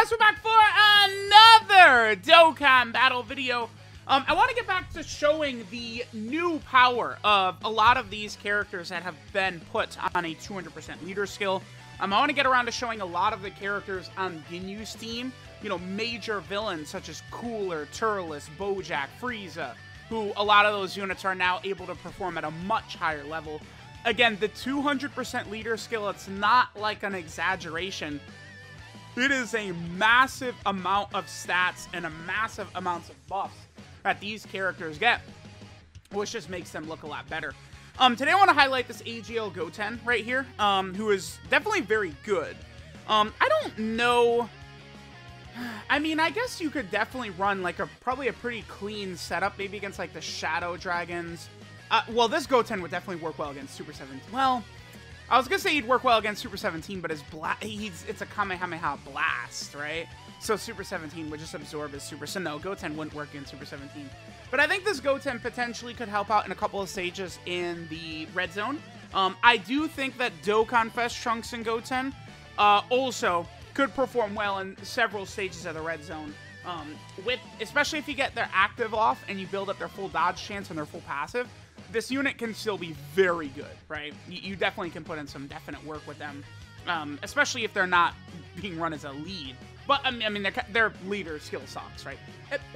guys, we're back for another Dokkan battle video. I want to get back to showing the new power of a lot of these characters that have been put on a 200% leader skill. I want to get around to showing a lot of the characters on Ginyu's team. You know, major villains such as Cooler, Turles, Bojack, Frieza, who a lot of those units are now able to perform at a much higher level. Again, the 200% leader skill, it's not like an exaggeration. It is a massive amount of stats and a massive amounts of buffs that these characters get, which just makes them look a lot better. Today I want to highlight this AGL Goten right here, who is definitely very good. I don't know. I mean, I guess you could definitely run like probably a pretty clean setup, maybe against like the Shadow Dragons. Well, this Goten would definitely work well against Super 17. Well, I was gonna say he'd work well against Super 17, but it's a Kamehameha Blast, right? So Super 17 would just absorb his Super. So no, Goten wouldn't work in Super 17. But I think this Goten potentially could help out in a couple of stages in the red zone. I do think that Dokkan Fest Trunks and Goten also could perform well in several stages of the red zone. Especially if you get their active off and you build up their full dodge chance and their full passive, this unit can still be very good, right? You definitely can put in some definite work with them, especially if they're not being run as a lead. But, I mean, their leader skill sucks, right?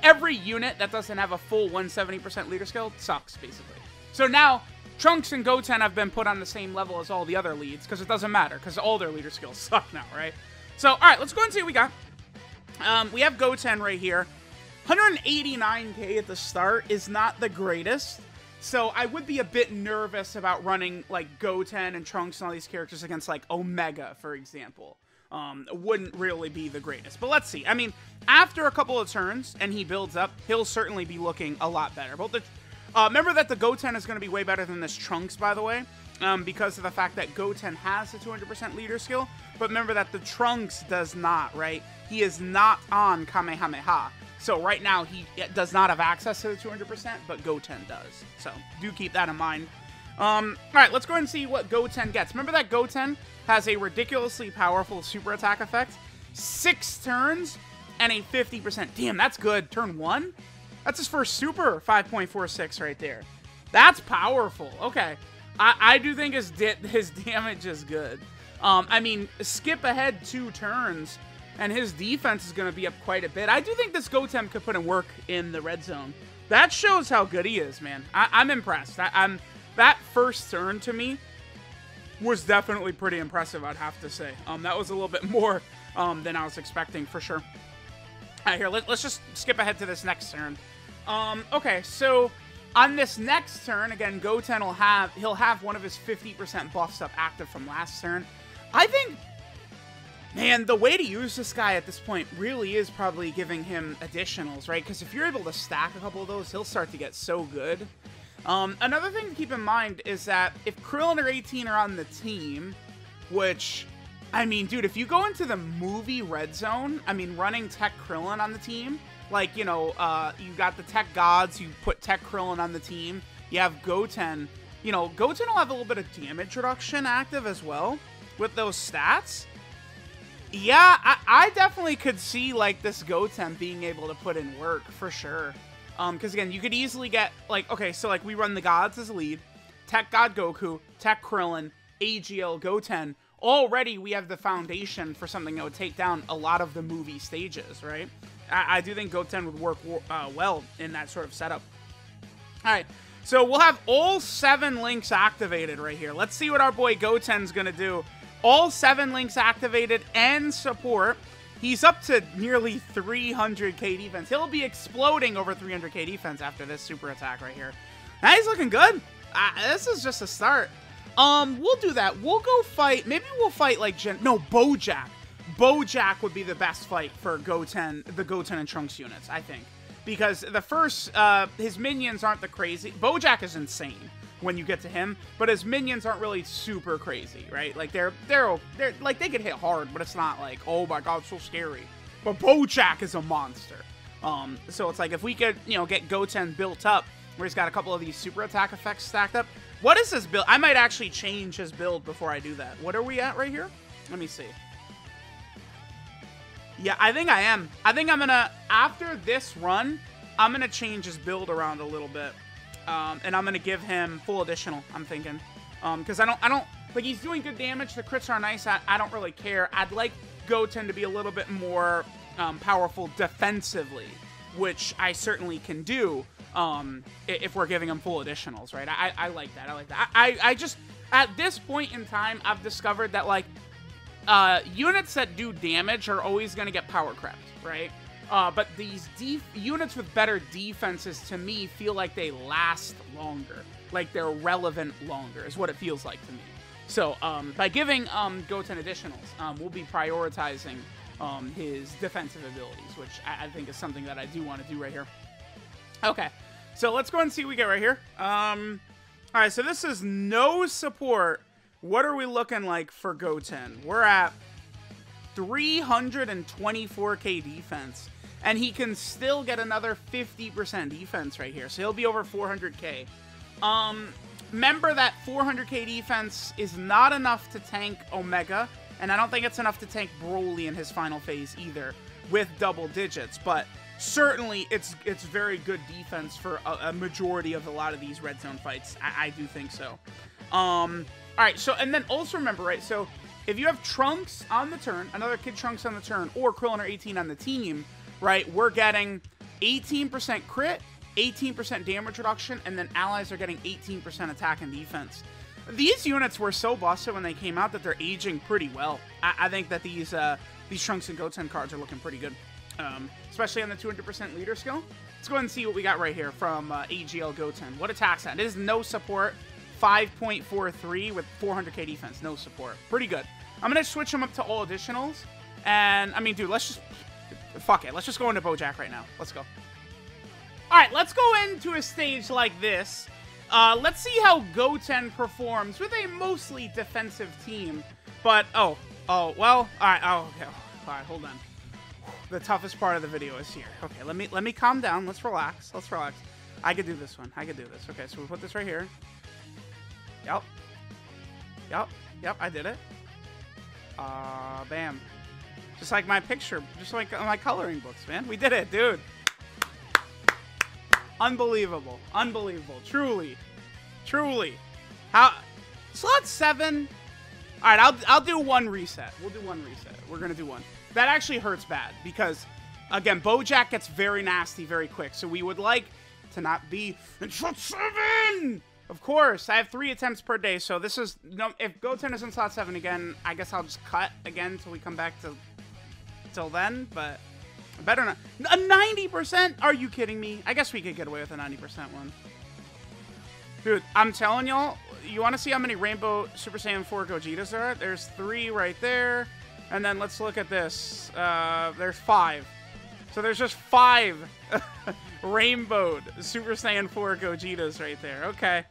Every unit that doesn't have a full 170% leader skill sucks, basically. So now, Trunks and Goten have been put on the same level as all the other leads, because it doesn't matter, because all their leader skills suck now, right? So, alright, let's go and see what we got. We have Goten right here. 189k at the start is not the greatest. So I would be a bit nervous about running like Goten and Trunks and all these characters against like Omega, for example. Wouldn't really be the greatest. But let's see. I mean, after a couple of turns and he builds up, he'll certainly be looking a lot better. But remember that the Goten is going to be way better than this Trunks, by the way, because of the fact that Goten has a 200% leader skill. But remember that the Trunks does not, right? He is not on Kamehameha. So right now, he does not have access to the 200%, but Goten does. So do keep that in mind. All right, let's go ahead and see what Goten gets. Remember that Goten has a ridiculously powerful super attack effect. 6 turns and a 50%. Damn, that's good. Turn 1? That's his first super 5.46 right there. That's powerful. Okay. I do think his damage is good. I mean, skip ahead 2 turns, and his defense is going to be up quite a bit. I do think this Goten could put in work in the red zone. That shows how good he is, man. I'm impressed. That first turn, to me, was definitely pretty impressive, I'd have to say. That was a little bit more than I was expecting, for sure. All right, here, let's just skip ahead to this next turn. Okay, so on this next turn, again, Goten he'll have one of his 50% buffs up active from last turn. I think, man, the way to use this guy at this point really is probably giving him additionals, right? Because if you're able to stack a couple of those, he'll start to get so good. Another thing to keep in mind is that if Krillin or 18 are on the team, which, I mean, dude, if you go into the movie Red Zone, I mean, running Tech Krillin on the team, like, you know, you got the Tech Gods, you put Tech Krillin on the team, you have Goten, you know, Goten will have a little bit of damage reduction active as well with those stats. Yeah, I definitely could see, like, this Goten being able to put in work, for sure. Because, again, you could easily get, like, okay, so, like, we run the Gods as a lead, Tech God Goku, Tech Krillin, AGL Goten. Already, we have the foundation for something that would take down a lot of the movie stages, right? I do think Goten would work well in that sort of setup. All right, so we'll have all 7 links activated right here. Let's see what our boy Goten's going to do. All 7 links activated and support. He's up to nearly 300k defense. He'll be exploding over 300k defense after this super attack right here. Now he's looking good. This is just a start. We'll do that. We'll go fight. Maybe we'll fight like Bojack. Bojack would be the best fight for Goten, the Goten and Trunks units, I think. Because the first, his minions aren't the crazy. Bojack is insane when you get to him, but his minions aren't really super crazy, right? Like they're like, they get hit hard, but it's not like, oh my god, so scary. But Bojack is a monster. So it's like, if we could, you know, get Goten built up where he's got a couple of these super attack effects stacked up. What is his build? I might actually change his build before I do that. What are we at right here? Let me see. Yeah, I think I am. I think I'm gonna, after this run, I'm gonna change his build around a little bit. And I'm gonna give him full additional, I'm thinking. Because I don't, like, he's doing good damage, the crits are nice, I don't really care. I'd like Goten to be a little bit more powerful defensively, which I certainly can do if we're giving him full additionals, right? I like that, I like that. I just, at this point in time, I've discovered that, like, units that do damage are always gonna get power crept, right? But these units with better defenses, to me, feel like they last longer. Like they're relevant longer, is what it feels like to me. So, by giving Goten additionals, we'll be prioritizing his defensive abilities, which I think is something that I do want to do right here. Okay, so let's go and see what we get right here. Alright, so this is no support. What are we looking like for Goten? We're at 324k defense. And he can still get another 50% defense right here. So he'll be over 400k. Remember that 400k defense is not enough to tank Omega. And I don't think it's enough to tank Broly in his final phase either with double digits. But certainly it's very good defense for a majority of a lot of these red zone fights. I do think so. Alright, so, and then also remember, right, so if you have Trunks on the turn, another Kid Trunks on the turn, or Krillin or 18 on the team, right, we're getting 18% crit, 18% damage reduction, and then allies are getting 18% attack and defense. These units were so busted when they came out that they're aging pretty well. I think that these Trunks and Goten cards are looking pretty good, especially on the 200% leader skill. Let's go ahead and see what we got right here from AGL Goten. What attacks that? It is no support, 5.43 with 400k defense, no support. Pretty good. I'm going to switch him up to all additionals, and, I mean, dude, let's just... Fuck it. Let's just go into Bojack right now. Let's go. Alright, let's go into a stage like this. Let's see how Goten performs with a mostly defensive team. But, well, alright, okay. Alright, hold on. The toughest part of the video is here. Okay, let me calm down. Let's relax. Let's relax. I could do this one. I could do this. Okay, so we put this right here. Yep. Yep, I did it. Bam. Just like my picture, just like my coloring books, man. We did it, dude. Unbelievable. Unbelievable. Truly. Truly. How? Slot 7. Alright, I'll do one reset. We'll do one reset. We're gonna do one. That actually hurts bad because, again, Bojack gets very nasty very quick. So we would like to not be in slot 7! Of course, I have 3 attempts per day, so this is... No, if Goten is in slot 7 again, I guess I'll just cut again until we come back to... Till then, but... Better not... A 90%? Are you kidding me? I guess we could get away with a 90% one. Dude, I'm telling y'all, you want to see how many Rainbow Super Saiyan 4 Gogetas there are? There's 3 right there. And then let's look at this. There's 5. So there's just 5 Rainbowed Super Saiyan 4 Gogetas right there. Okay.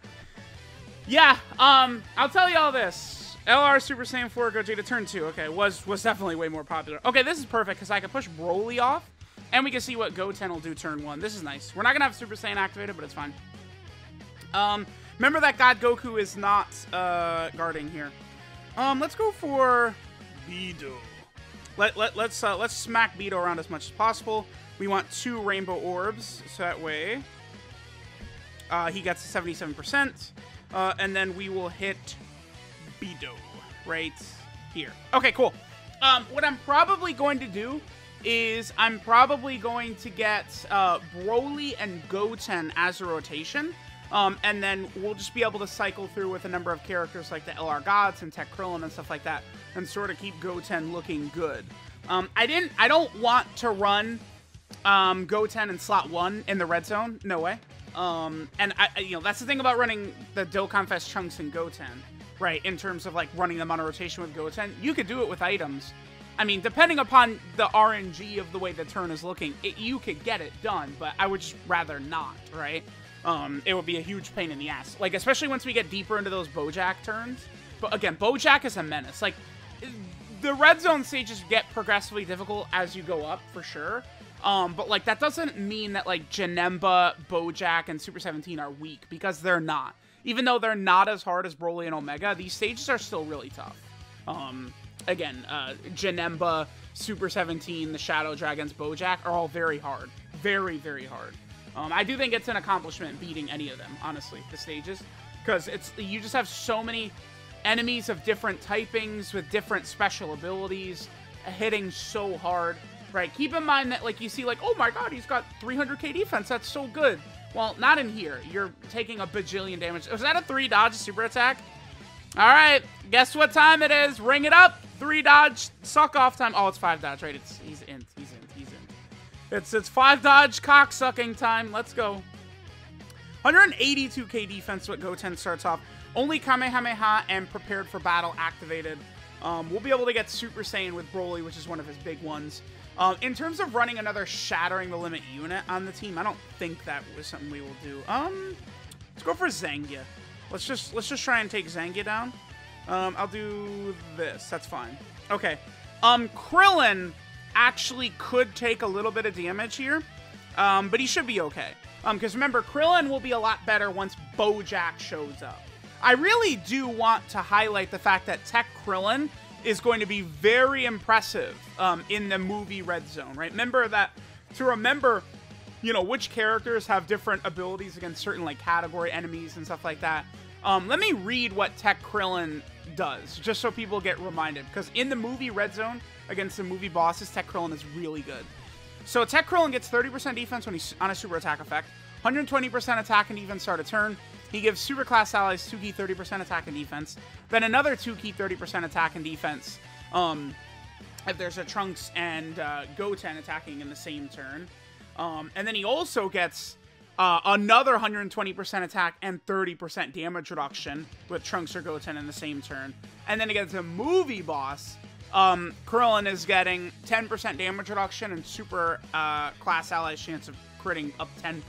Yeah, I'll tell you all this. LR Super Saiyan 4 Gogeta turn 2, okay, was definitely way more popular. Okay, this is perfect because I can push Broly off, and we can see what Goten will do turn 1. This is nice. We're not going to have Super Saiyan activated, but it's fine. Remember that God Goku is not guarding here. Let's go for Beidou. Let's smack Beidou around as much as possible. We want 2 Rainbow Orbs, so that way he gets 77%. And then we will hit Beidou right here. Okay, cool. What I'm probably going to do is I'm probably going to get Broly and Goten as a rotation. And then we'll just be able to cycle through with a number of characters like the LR Gods and Tech Krillin and stuff like that, and sort of keep Goten looking good. I don't want to run Goten in slot 1 in the red zone. No way. And you know, that's the thing about running the Dokkan Fest Trunks and Goten, right? In terms of like running them on a rotation with Goten, you could do it with items. I mean, depending upon the RNG of the way the turn is looking, you could get it done, but I would just rather not, right? It would be a huge pain in the ass. Like, especially once we get deeper into those Bojack turns. But again, Bojack is a menace. Like, the red zone stages get progressively difficult as you go up, for sure. But, like, that doesn't mean that, like, Janemba, Bojack, and Super 17 are weak, because they're not. Even though they're not as hard as Broly and Omega, these stages are still really tough. Again, Janemba, Super 17, the Shadow Dragons, Bojack are all very hard. Very, very hard. I do think it's an accomplishment beating any of them, honestly, the stages. Because you just have so many enemies of different typings with different special abilities hitting so hard, right? Keep in mind that, like, you see, like, oh my god, he's got 300k defense, that's so good. Well, not in here. You're taking a bajillion damage. Was that a 3 dodge super attack? Alright, guess what time it is? Ring it up! 3 dodge, suck off time. Oh, it's 5 dodge, right? He's in. It's 5 dodge, cock-sucking time. Let's go. 182k defense what Goten starts off. Only Kamehameha and Prepared for Battle activated. We'll be able to get Super Saiyan with Broly, which is one of his big ones. In terms of running another Shattering the Limit unit on the team, I don't think that was something we will do. Let's go for Zangia. Let's just try and take Zangia down. I'll do this. That's fine. Okay. Krillin actually could take a little bit of damage here, but he should be okay. Because remember, Krillin will be a lot better once Bojack shows up. I really do want to highlight the fact that Tech Krillin is going to be very impressive in the movie Red Zone, right? Remember that, to remember, you know, which characters have different abilities against certain, like, category enemies and stuff like that. Let me read what Tech Krillin does, just so people get reminded. Because in the movie Red Zone, against the movie bosses, Tech Krillin is really good. So Tech Krillin gets 30% defense when he's on a super attack effect, 120% attack and defense start a turn. He gives super class allies 2 key 30% attack and defense, then another 2 key 30% attack and defense if there's a Trunks and Goten attacking in the same turn. And then he also gets another 120% attack and 30% damage reduction with Trunks or Goten in the same turn. And then against a movie boss, Krillin is getting 10% damage reduction and super class allies chance of critting up 10%.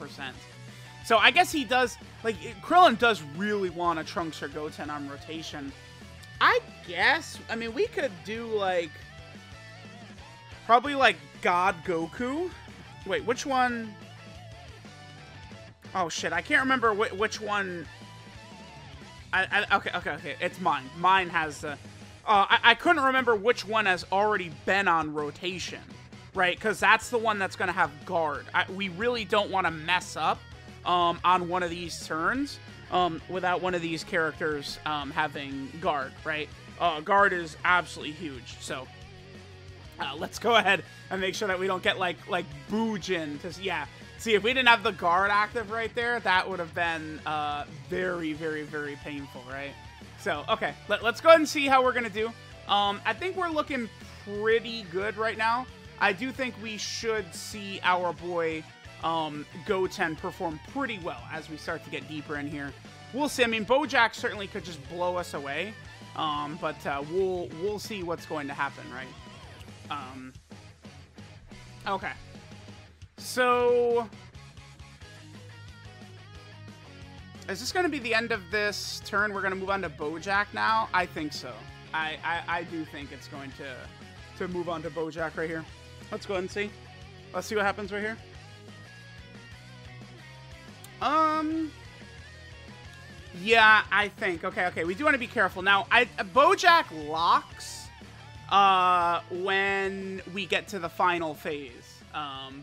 So I guess he does, like, Krillin does really want a Trunks or Goten on rotation. I guess, I mean, we could do, like, probably, like, God Goku. Wait, which one? Oh, shit, I can't remember which one. Okay, it's mine. Mine has the, I couldn't remember which one has already been on rotation, right? Because that's the one that's going to have guard. We really don't want to mess up on one of these turns without one of these characters having guard, right? Guard is absolutely huge, so let's go ahead and make sure that we don't get like Boojin. Yeah, see, if we didn't have the guard active right there, that would have been very, very, very painful, right? So, okay, let's go ahead and see how we're going to do. I think we're looking pretty good right now. I do think we should see our boy Goten perform pretty well as we start to get deeper in here. We'll see. I mean, Bojack certainly could just blow us away, but we'll see what's going to happen, right? Okay. So, is this going to be the end of this turn? We're going to move on to Bojack now? I think so. I do think it's going to move on to Bojack right here. Let's go ahead and see. Let's see what happens right here. Yeah, I think. Okay. We do want to be careful. Now, Bojack locks when we get to the final phase.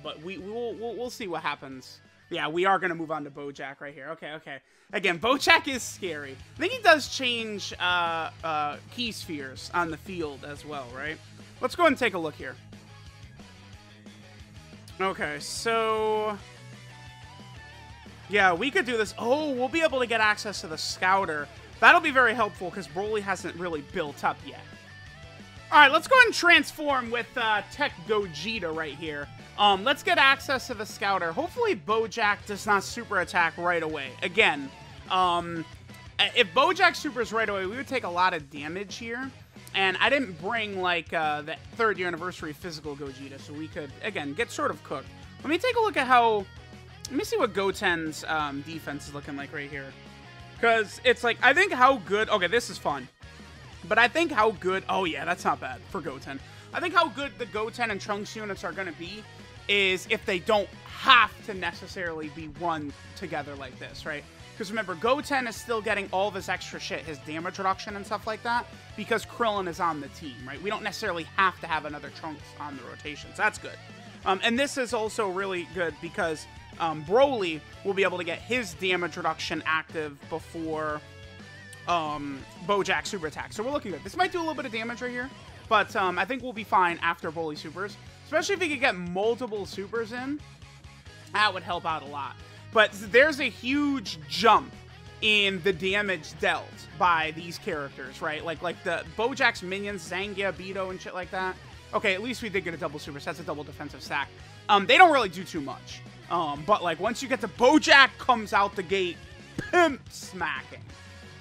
But we'll see what happens. Yeah, we are going to move on to Bojack right here. Okay. Again, Bojack is scary. I think he does change key spheres on the field as well, right? Let's go ahead and take a look here. Okay, so yeah, we could do this. Oh, we'll be able to get access to the Scouter. That'll be very helpful because Broly hasn't really built up yet. All right, let's go ahead and transform with Tech Gogeta right here. Let's get access to the Scouter. Hopefully Bojack does not super attack right away. Again, if Bojack supers right away, we would take a lot of damage here. And I didn't bring, like, the 3rd year anniversary physical Gogeta, so we could, again, get sort of cooked. Let me take a look at how... Let me see what Goten's defense is looking like right here. Because it's like, I think how good... Okay, this is fun. But I think how good... Oh, yeah, that's not bad for Goten. I think how good the Goten and Trunks units are going to be is if they don't have to necessarily be run together like this, right? Because remember, Goten is still getting all of his extra shit, his damage reduction and stuff like that, because Krillin is on the team, right? We don't necessarily have to have another Trunks on the rotation, so that's good. And this is also really good because Broly will be able to get his damage reduction active before Bojack super attack. So we're looking good. This might do a little bit of damage right here, but I think we'll be fine after Broly supers. Especially if he could get multiple supers in, that would help out a lot. But there's a huge jump in the damage dealt by these characters, right? Like the Bojack's minions, Zangia, Beto, and shit like that. Okay, at least we did get a double super, so that's a double defensive stack. They don't really do too much. But like once you get to Bojack comes out the gate, pimp smacking.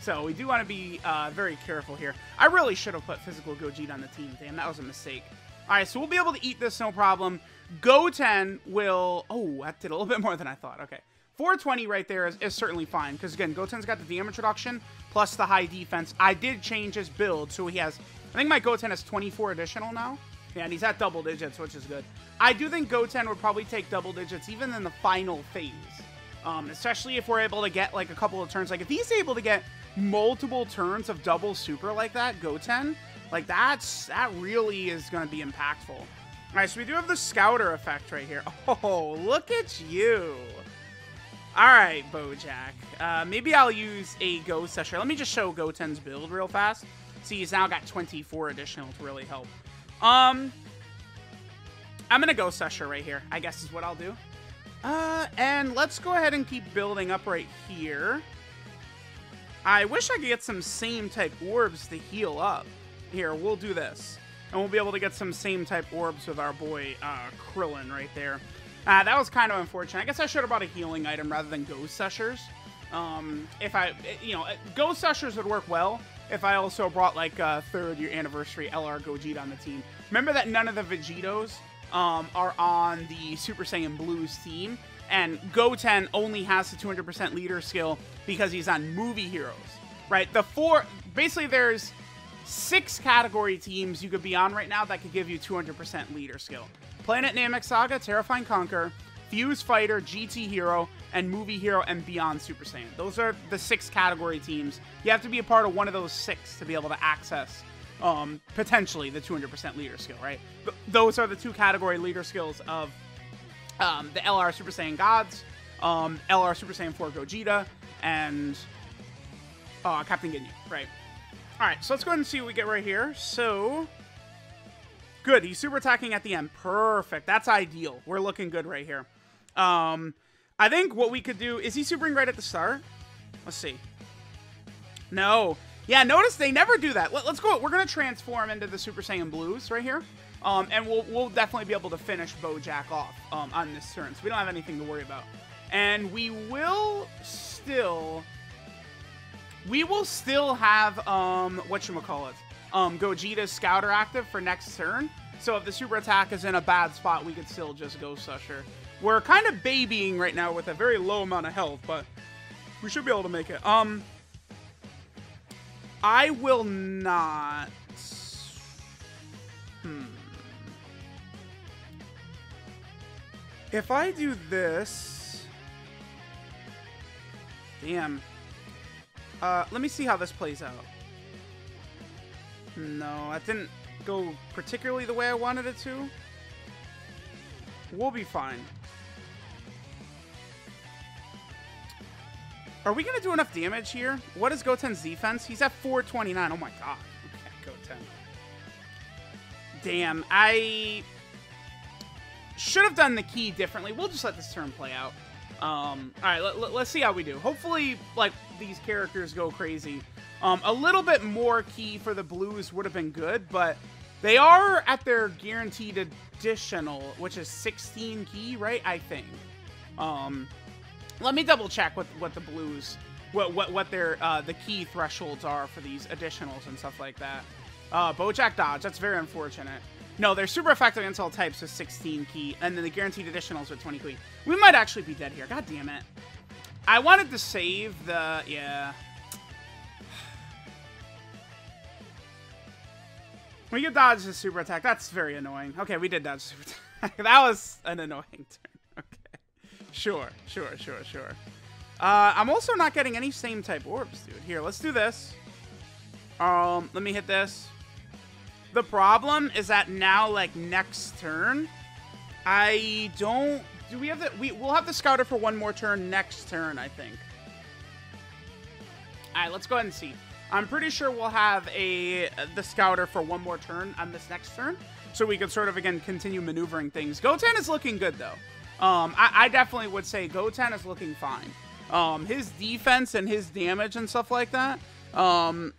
So we do want to be very careful here. I really should have put physical Gogeta on the team. Damn, that was a mistake. All right, so we'll be able to eat this, no problem. Goten will... Oh, that did a little bit more than I thought. Okay. 420 right there is certainly fine. Because, again, Goten's got the damage reduction plus the high defense. I did change his build, so he has... I think my Goten has 24 additional now. Yeah, and he's at double digits, which is good. I do think Goten would probably take double digits even in the final phase. Especially if we're able to get, like, a couple of turns. Like, if he's able to get multiple turns of double super like that, Goten... Like, that really is going to be impactful. All right, so we do have the Scouter effect right here. Oh, look at you. All right, Bojack. Maybe I'll use a Ghost Usher. Let me just show Goten's build real fast. See, he's now got 24 additional to really help. I'm going to Ghost Usher right here, I guess is what I'll do. And let's go ahead and keep building up right here. I wish I could get some same type orbs to heal up. Here, we'll do this. And we'll be able to get some same type orbs with our boy Krillin right there. That was kind of unfortunate. I guess I should have brought a healing item rather than Ghost Ushers. Ghost Ushers would work well if I also brought like a 3rd year anniversary LR Gogeta on the team. Remember that none of the Vegetos are on the Super Saiyan Blues team. And Goten only has the 200% leader skill because he's on movie heroes, right? Basically there's 6 category teams you could be on right now that could give you 200% leader skill. Planet Namek Saga, Terrifying Conquer, Fuse Fighter, GT Hero, and Movie Hero and Beyond Super Saiyan. Those are the 6 category teams. You have to be a part of one of those 6 to be able to access potentially the 200% leader skill, right? Those are the 2 category leader skills of the LR Super Saiyan Gods, LR Super Saiyan 4 Gogeta, and Captain Ginyu, right? Alright, so let's go ahead and see what we get right here. So, good. He's super attacking at the end. Perfect. That's ideal. We're looking good right here. I think what we could do... Is he supering right at the start? Let's see. No. Yeah, notice they never do that. Let's go. We're going to transform into the Super Saiyan Blues right here. And we'll definitely be able to finish Bojack off on this turn. So we don't have anything to worry about. And we will still... have, whatchamacallit, Gogeta's Scouter active for next turn. So if the super attack is in a bad spot, we could still just Ghost Usher. We're kind of babying right now with a very low amount of health, but we should be able to make it. I will not... If I do this... Damn. Let me see how this plays out. No, that didn't go particularly the way I wanted it to. We'll be fine. Are we going to do enough damage here? What is Goten's defense? He's at 429. Oh my god. Okay, Goten. Damn, I should have done the key differently. We'll just let this turn play out. Alright, let's see how we do. Hopefully, like, these characters go crazy. A little bit more key for the Blues would have been good, but they are at their guaranteed additional, which is 16 key, right? I think. Let me double check what the Blues, what their, the key thresholds are for these additionals and stuff like that. Bojack dodge, that's very unfortunate. No, they're super effective against all types with 16 key, and then the guaranteed additionals with 20 key. We might actually be dead here. God damn it. I wanted to save the... Yeah. We could dodge the super attack. That's very annoying. Okay, we did dodge super attack. That was an annoying turn. Okay. Sure. I'm also not getting any same type orbs, dude. Here, let's do this. Let me hit this. The problem is that now, like, next turn, I don't... Do we have the... We'll have the Scouter for one more turn next turn, I think. Alright, let's go ahead and see. I'm pretty sure we'll have the Scouter for one more turn on this next turn. So we could sort of, again, continue maneuvering things. Goten is looking good, though. I definitely would say Goten is looking fine. His defense and his damage and stuff like that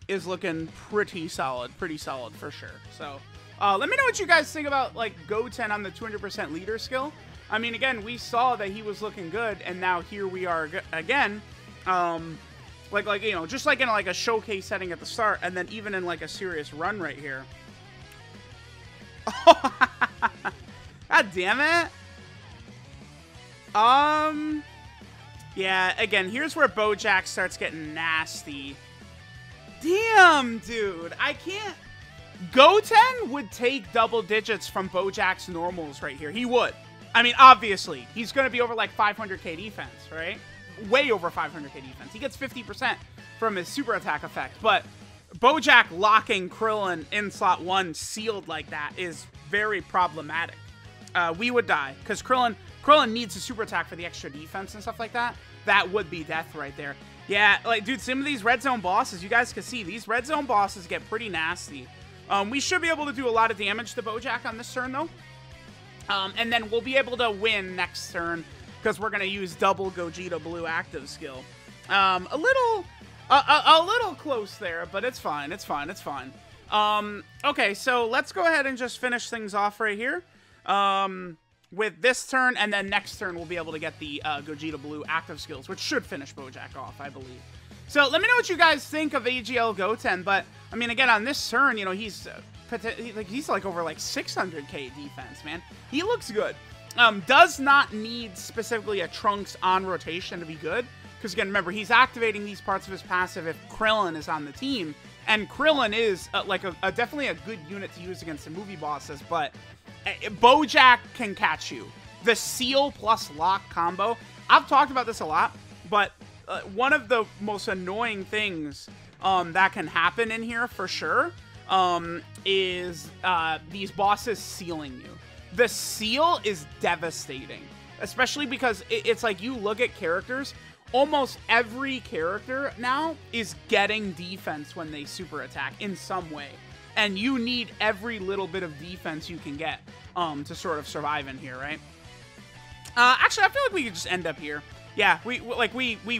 is looking pretty solid for sure. So let me know what you guys think about like Goten on the 200% leader skill. I mean, again, we saw that he was looking good, and now here we are again. Like you know, just like in like a showcase setting at the start, and then even in like a serious run right here. God damn it. Yeah, again, here's where Bojack starts getting nasty. Damn, dude. I can't... Goten would take double digits from Bojack's normals right here. He would. I mean, obviously. He's going to be over, like, 500k defense, right? Way over 500k defense. He gets 50% from his super attack effect. But Bojack locking Krillin in slot 1 sealed like that is very problematic. We would die. Because Krillin needs a super attack for the extra defense and stuff like that. That would be death right there. Yeah, like, dude, some of these red zone bosses, you guys can see, these red zone bosses get pretty nasty. We should be able to do a lot of damage to Bojack on this turn, though. And then we'll be able to win next turn, because we're going to use double Gogeta Blue active skill. A little close there, but it's fine, it's fine, it's fine. Okay, so let's go ahead and just finish things off right here. With this turn, and then next turn we'll be able to get the Gogeta Blue active skills, which should finish Bojack off, I believe. So let me know what you guys think of AGL Goten, but, I mean, again, on this turn, you know, he's like over, like, 600k defense, man. He looks good. Does not need specifically a Trunks on rotation to be good, because, again, remember, he's activating these parts of his passive if Krillin is on the team, and Krillin is, like, definitely a good unit to use against the movie bosses, but... Bojack can catch you. The seal plus lock combo. I've talked about this a lot, but one of the most annoying things that can happen in here for sure is these bosses sealing you. The seal is devastating, especially because it's like you look at characters. Almost every character now is getting defense when they super attack in some way. And you need every little bit of defense you can get to sort of survive in here, right? Actually, I feel like we could just end up here. Yeah, we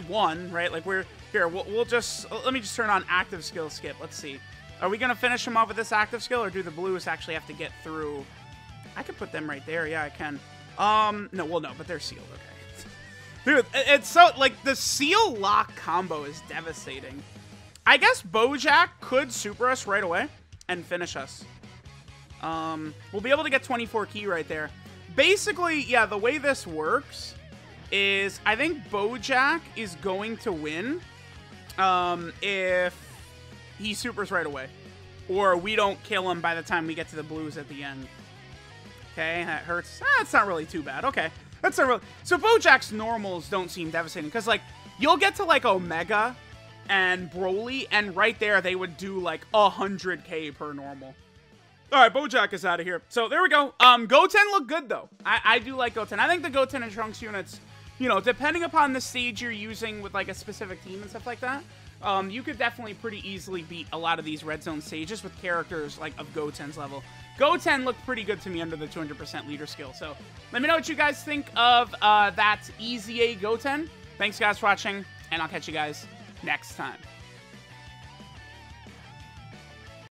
won, right? Like we'll just let me just turn on active skill skip. Let's see. Are we gonna finish him off with this active skill, or do the blues actually have to get through? I could put them right there. Yeah, I can. No, well, no, but they're sealed. Okay. Dude, it's so like the seal lock combo is devastating. I guess Bojack could super us right away and finish us. We'll be able to get 24 key right there. Basically, yeah, the way this works is I think Bojack is going to win if he supers right away. Or we don't kill him by the time we get to the blues at the end. Okay, that hurts. That's not really too bad. Okay, that's not really... So Bojack's normals don't seem devastating. Because, like, you'll get to, like, Omega and Broly, and right there they would do like 100k per normal. All right, Bojack is out of here. So there we go. Goten looked good though. I do like Goten. I think the Goten and Trunks units, you know, depending upon the stage you're using with like a specific team and stuff like that, you could definitely pretty easily beat a lot of these red zone stages with characters like of Goten's level. Goten looked pretty good to me under the 200% leader skill. So let me know what you guys think of that EZA Goten. Thanks guys for watching, and I'll catch you guys next time.